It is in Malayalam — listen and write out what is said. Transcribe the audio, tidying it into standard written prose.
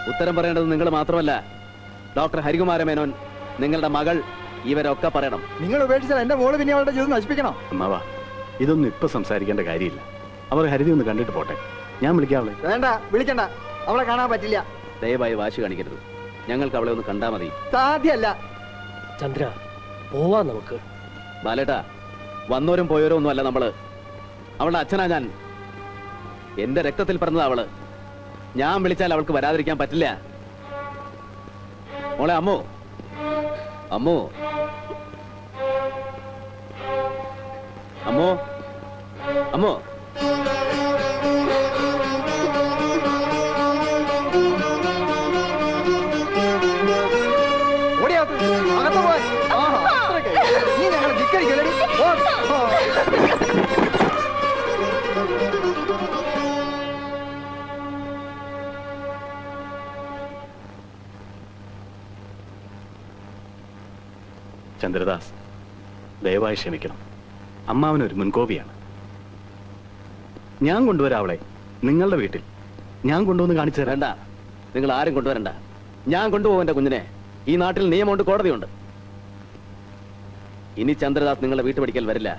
ഉത്തരം പറയേണ്ടത് നിങ്ങൾ മാത്രമല്ല, ഡോക്ടർ ഹരികുമാര മേനോൻ, നിങ്ങളുടെ മകൾ, ഇവരൊക്കെ പറയണം. നിങ്ങൾ ഉപേക്ഷിച്ചാൽ എന്റെ മോള് പിന്നെ അവളുടെ ജീവിതം നശിപ്പിക്കണം. അമ്മാവാ, ഇതൊന്നും ഇപ്പൊ സംസാരിക്കേണ്ട കാര്യമില്ല. അവർ ഹരിതി ഒന്ന് കണ്ടിട്ട് പോട്ടെ. ഞാൻ വിളിക്കാവളെ. വേണ്ട, വിളിക്കണ്ട. അവളെ കാണാൻ പറ്റില്ല. ദയവായി വാശി കാണിക്കരുത്. ഞങ്ങൾക്ക് അവളെ ഒന്ന് കണ്ടാ മതി. സാധ്യല്ല. ചന്ദ്ര, പോവാ നമുക്ക്. ബാലേട്ടാ, വന്നോരും പോയോരും ഒന്നും അല്ല നമ്മള്. അവളുടെ അച്ഛനാ ഞാൻ. എന്റെ രക്തത്തിൽ പറഞ്ഞതാ അവള്. ഞാൻ വിളിച്ചാൽ അവൾക്ക് വരാതിരിക്കാൻ പറ്റില്ല. മോളെ അമ്മോ, അമ്മോ, അമ്മോ, അമ്മോ. അകത്ത് പോവാൻ. നീ ഞങ്ങൾ ധിക്കരിക്കലടി. ചന്ദ്രദാസ്, ദയവായി ക്ഷമിക്കണം. അമ്മാവനൊരു മുൻകോപിയാണ്. ഞാൻ കൊണ്ടുവരാം അവളെ നിങ്ങളുടെ വീട്ടിൽ. ഞാൻ കൊണ്ടുവന്ന് കാണിച്ചു തരാം. വേണ്ട, നിങ്ങൾ ആരും കൊണ്ടുവരണ്ട. ഞാൻ കൊണ്ടുപോകും എന്റെ കുഞ്ഞിനെ. ഈ നാട്ടിൽ നിയമമുണ്ട്, കോടതിയുണ്ട്. ഇനി ചന്ദ്രദാസ് നിങ്ങളുടെ വീട്ടുപടിക്കൽ വരില്ല.